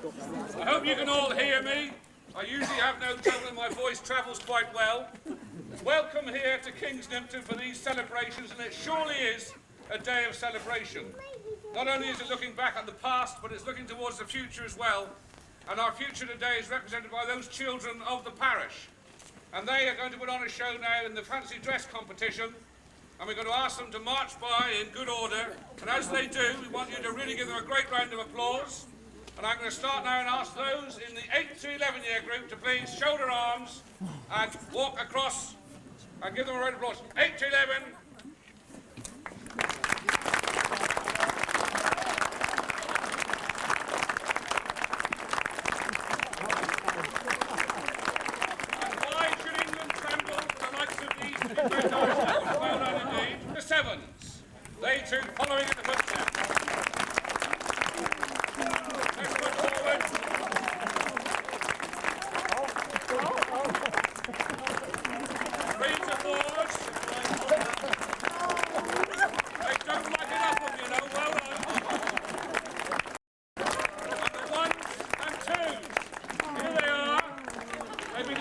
I hope you can all hear me. I usually have no trouble and my voice travels quite well. Welcome here to Kings Nympton for these celebrations, and it surely is a day of celebration. Not only is it looking back at the past, but it's looking towards the future as well. And our future today is represented by those children of the parish. And they are going to put on a show now in the fancy dress competition. And we're going to ask them to march by in good order. And as they do, we want you to really give them a great round of applause. And I'm going to start now and ask those in the 8 to 11 year group to please show their arms and walk across and give them a round of applause. 8 to 11. And why should England tremble for the likes of these two great artists? Well done indeed. The sevens. They too following in the footsteps.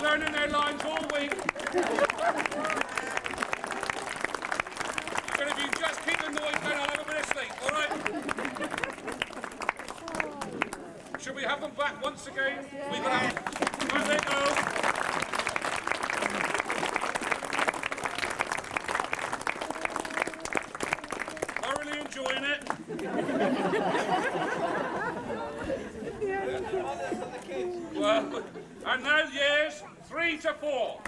Learning their lines all week. You're going to be just keep the noise down, I'll have a bit of sleep, all right? Should we have them back once again? We're going to have... There they go. Thoroughly enjoying it. Well, and now years 3 to 4.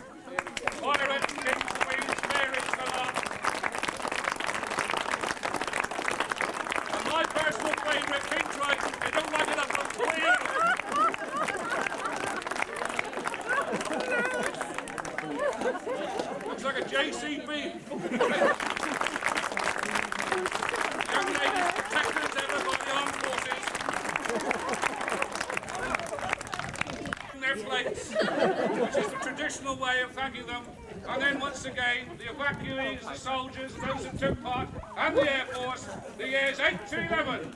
Pirates, Kings, Queens, Marys, Salah. And my personal favourite, King's Right, they don't like it up on 3. Looks like a JCB. Young ladies protected as ever by the armed forces. Their plates, which is the traditional way of thanking them. And then once again, the evacuees, the soldiers, those who took part, and the Air Force, the years 8 to 11.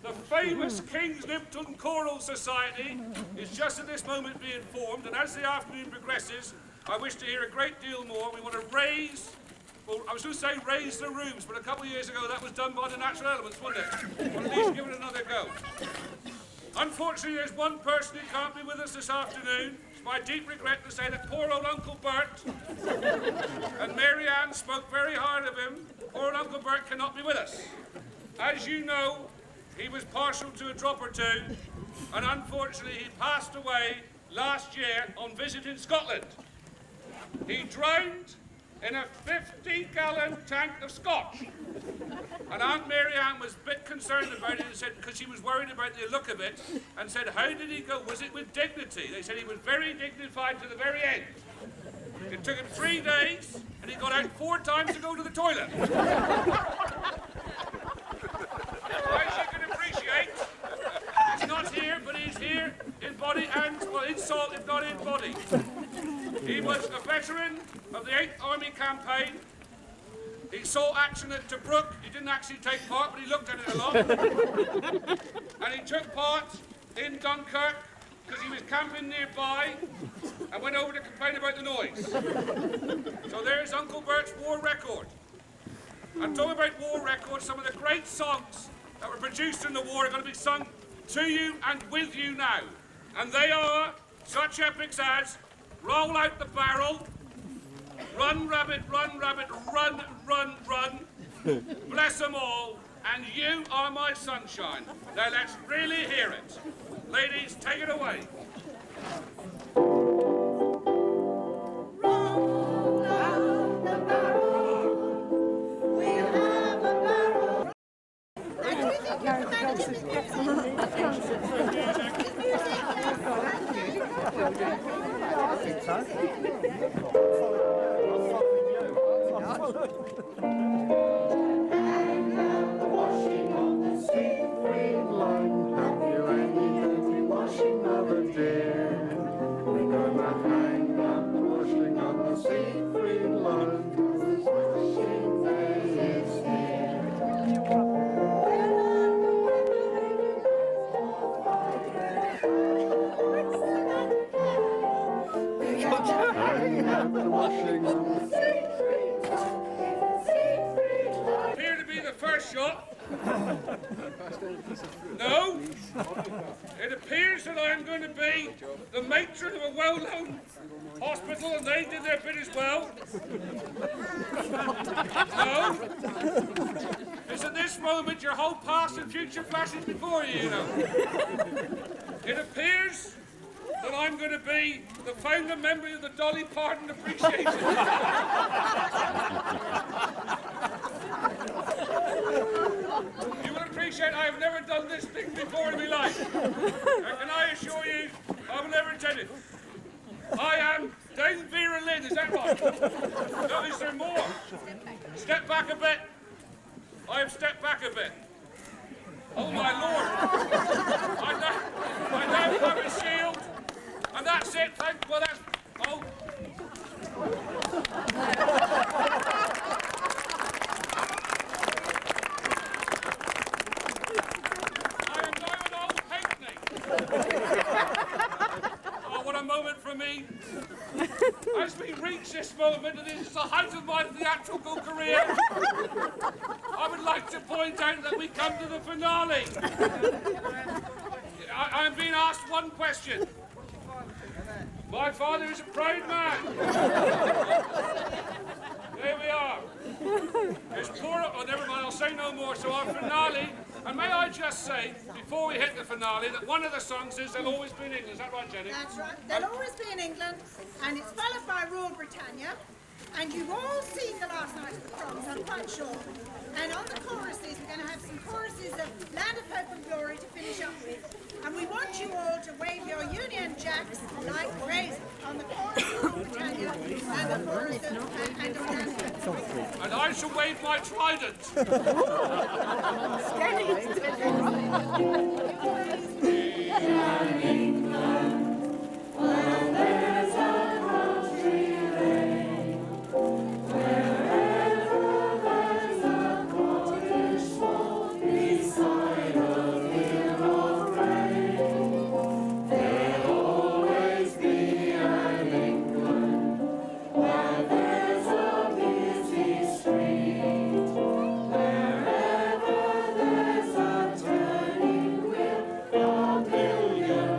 The famous Kings Nympton Choral Society is just at this moment being formed, and as the afternoon progresses, I wish to hear a great deal more. We want to raise, well, I was going to say raise the roofs, but a couple of years ago that was done by the natural elements, wasn't it? Well, at least give it another go. Unfortunately, there's one person who can't be with us this afternoon. It's my deep regret to say that poor old Uncle Bert and Mary Ann spoke very hard of him. Poor old Uncle Bert cannot be with us. As you know, he was partial to a drop or two, and unfortunately he passed away last year on visit in Scotland. He drowned in a 50-gallon tank of scotch. And Aunt Mary Ann was a bit concerned about it and said, because she was worried about the look of it, and said, how did he go? Was it with dignity? They said he was very dignified to the very end. It took him 3 days, and he got out 4 times to go to the toilet. As you can appreciate, he's not here, but he's here in body and, well, in soul, if not in body. He was a veteran of the 8th Army campaign. He saw action at Tobruk. He didn't actually take part, but he looked at it a lot. And he took part in Dunkirk because he was camping nearby and went over to complain about the noise. So there's Uncle Bert's war record. I'm talking about war records. Some of the great songs that were produced in the war are going to be sung to you and with you now. And they are such epics as Roll Out the Barrel, Run Rabbit, Run Rabbit, Run, Run, Run, Bless them all, and you are my sunshine. Now let's really hear it. Ladies, take it away. Roll down the barrel. We'll have a barrel. Washing on the sea, free line. Have you any dirty washing of a dear? We're gonna hang up the washing on the sea, free line. 'Cause the washing day is here. Hang up the washing on the sea, free line. Appear to be the first shot. No. It appears that I'm going to be the matron of a well-known hospital, and they did their bit as well. No. It's at this moment your whole past and future flashes before you, you know. It appears that I'm going to be the founder member of the Dolly Parton Appreciation. You will appreciate I have never done this thing before in my life. And can I assure you, I will never intend it. I am Dame Vera Lynn, is that right? No, is there more? Step back a bit. I have stepped back a bit. Oh my Lord. I now have a shield. And that's it, well that's, oh. I am now an old Pinckney. Oh, what a moment for me. As we reach this moment, and this is the height of my theatrical career, I would like to point out that we come to the finale. I'm being asked one question. My father is a proud man. There we are. There's poor, oh never mind, I'll say no more. So our finale, and may I just say, before we hit the finale, that one of the songs is They'll Always Be in England. Is that right, Jenny? That's right. They'll always be in England, and it's followed by Rule Britannia. And you've all seen the last night's performance, I'm quite sure. And on the choruses, we're going to have some choruses of Land of Hope and Glory to finish up with. And we want you all to wave your Union Jacks like crazy on the chorus of Rule Britannia and the chorus of and of Land of Hope. And I shall wave my trident. Wherever there's a turning wheel, a million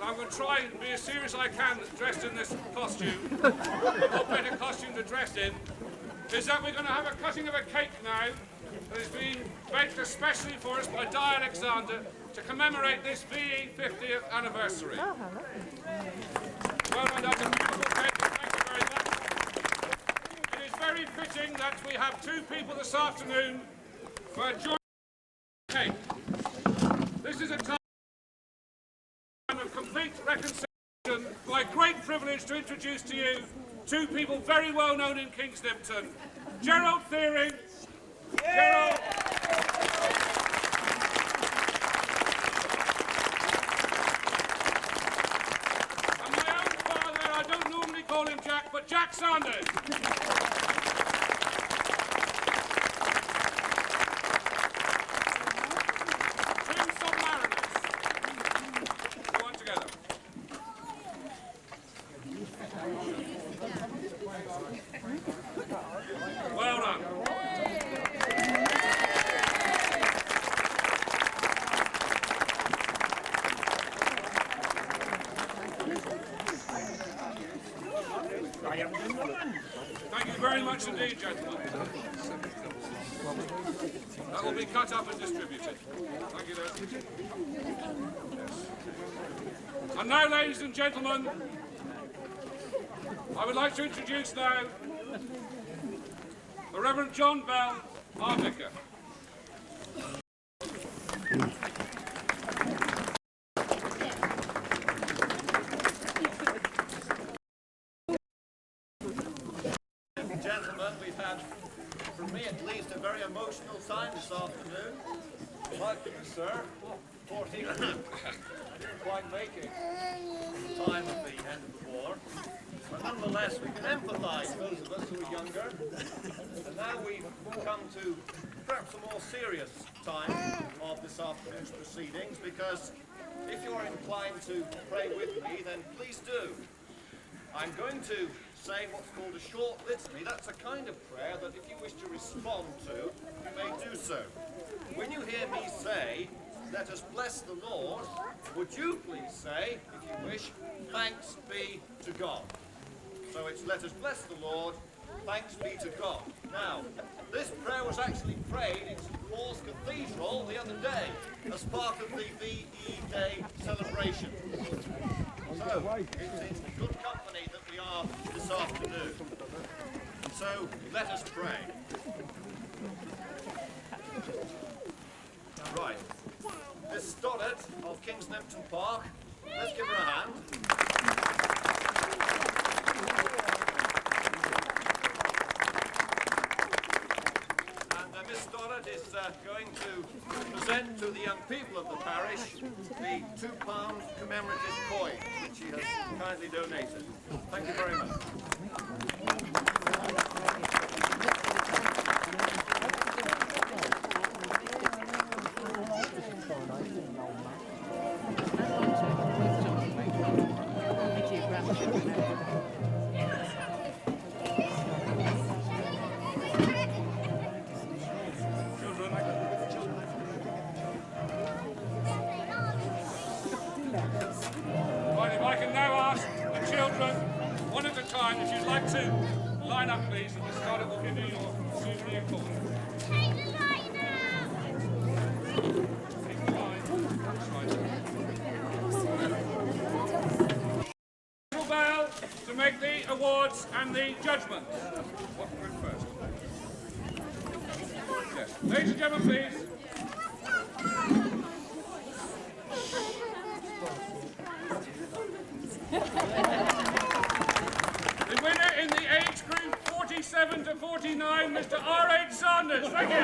I'm going to try and be as serious as I can dressed in this costume. What better costume to dress in? Is that we're going to have a cutting of a cake now that is being baked especially for us by Di Alexander to commemorate this VE 50th anniversary. Well done, that's a beautiful cake, thank you very much. It is very fitting that we have two people this afternoon who are joining the cake. This is a time of complete reconciliation. My great privilege to introduce to you two people very well known in Kings Nympton. Gerald Fearing. Gerald. And my own father, I don't normally call him Jack, but Jack Sanders. Twin submariners. Go on together. Well done. Thank you very much indeed, gentlemen. That will be cut up and distributed. Thank you, Des. Yes. And now, ladies and gentlemen, I would like to introduce now the Reverend John Bell, our vicar. Gentlemen, we've had, for me at least, a very emotional time this afternoon. Like you, sir, 14 I didn't quite make it in time of the end of the war. But nonetheless, we can empathise, those of us who are younger. And now we've come to perhaps a more serious time of this afternoon's proceedings, because if you're inclined to pray with me, then please do. I'm going to say what's called a short litany. That's a kind of prayer that if you wish to respond to, you may do so. When you hear me say, "Let us bless the Lord," would you please say, if you wish, "Thanks be to God." So it's "Let us bless the Lord, thanks be to God." Now, this prayer was actually prayed in St. Paul's Cathedral the other day as part of the VE Day celebration. So, it's in good company that we are this afternoon. So, let us pray. Right. Miss Stoddart of Kings Nympton Park, let's give her a hand. And Miss Stoddart is going to present to the young people of the parish the £2 commemorative coin, which she has kindly donated. Thank you very much. Right, if I can now ask the children, one at a time, if you'd like to line up, please, and Miss Stoddart will give you your souvenir coin. Take the line out! Take the line. That's right. Little bell to make the awards and the judgments. What group first? Yes. Ladies and gentlemen, please. The winner in the age group 47 to 49, Mr. R.H. Sanders. Thank you.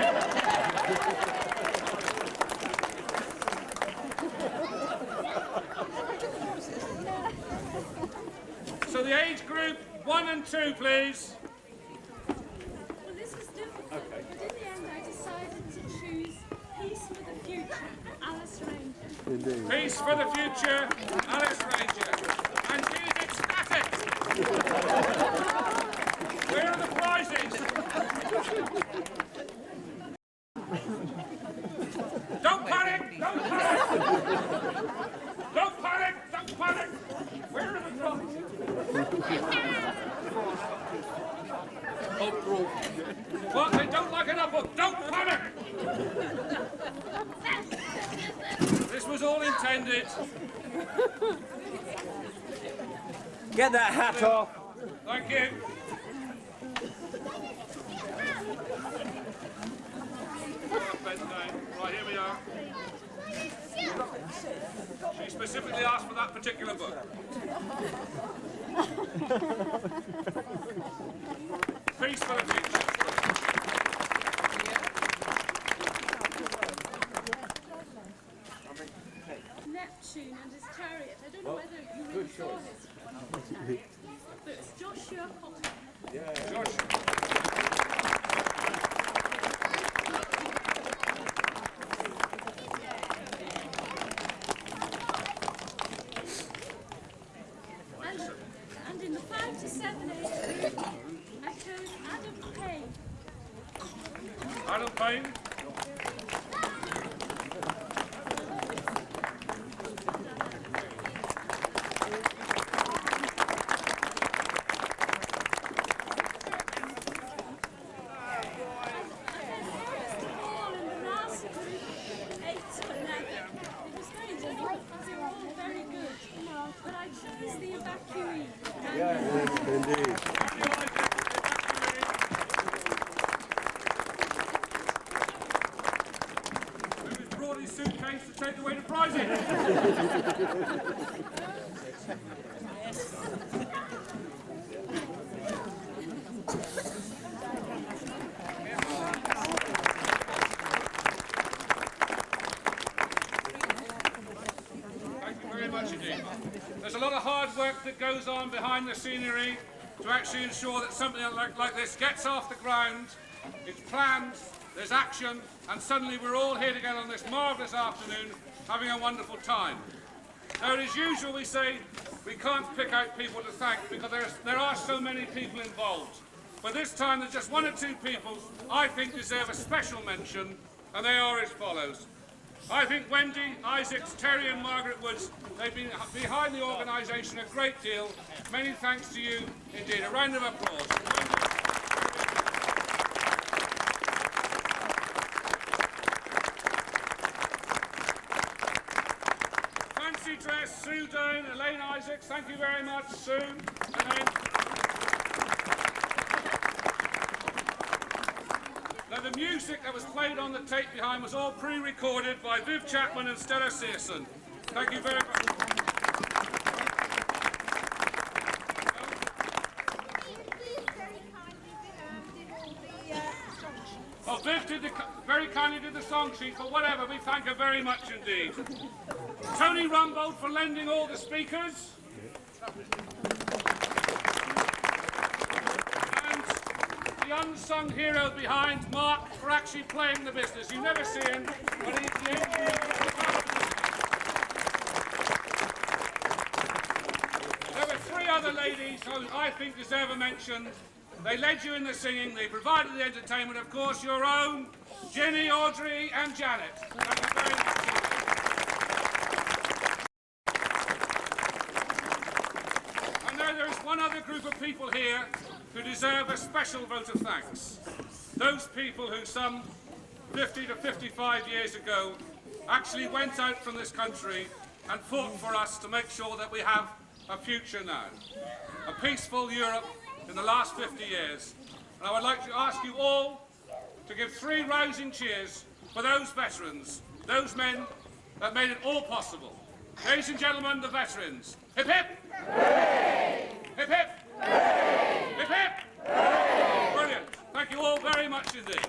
So the age group 1 and 2, please. Well, this was difficult, but in the end I decided to choose Peace for the Future, Alice Ranger. Peace for the Future, Alice Ranger. And he's ecstatic. Where are the prizes? Don't panic! Don't panic! Don't panic! Don't panic! Get that hat off. Thank you. Right, here we are. She specifically asked for that particular book. Peace for the future. Neptune and his chariot. I don't know whether you really saw this one, but it's Joshua Cotton. And in the 5 to 7 age group, I chose Adam Payne. Adam Payne. Suitcase to take away the prizes. Thank you very much indeed. There's a lot of hard work that goes on behind the scenery to actually ensure that something like this gets off the ground. It's planned, there's action, and suddenly we're all here together on this marvellous afternoon having a wonderful time. Now, as usual, we say we can't pick out people to thank because there are so many people involved. But this time there's just one or two people I think deserve a special mention, and they are as follows. I think Wendy, Isaacs, Terry and Margaret Woods, they've been behind the organisation a great deal. Many thanks to you indeed. A round of applause. Fancy dress, Sue Doan, Elaine Isaacs, thank you very much, Sue. Elaine. Now the music that was played on the tape behind was all pre-recorded by Viv Chapman and Stella Searson. Thank you very much. Oh, Viv very kindly did the song sheet, but whatever, we thank her very much indeed. Tony Rumbold for lending all the speakers. And the unsung hero behind, Mark, for actually playing the business. You never see him, but he's the engineer. There were three other ladies who I think deserve a mention. They led you in the singing, they provided the entertainment, of course, your own, Ginny, Audrey and Janet. Thank you very much. And now there is one other group of people here who deserve a special vote of thanks. Those people who some 50 to 55 years ago actually went out from this country and fought for us to make sure that we have a future now. A peaceful Europe in the last 50 years. And I would like to ask you all to give 3 rousing cheers for those veterans, those men that made it all possible. Ladies and gentlemen, the veterans. Hip hip! Hooray! Hip hip! Hooray! Hip hip! Hooray! Brilliant. Thank you all very much indeed.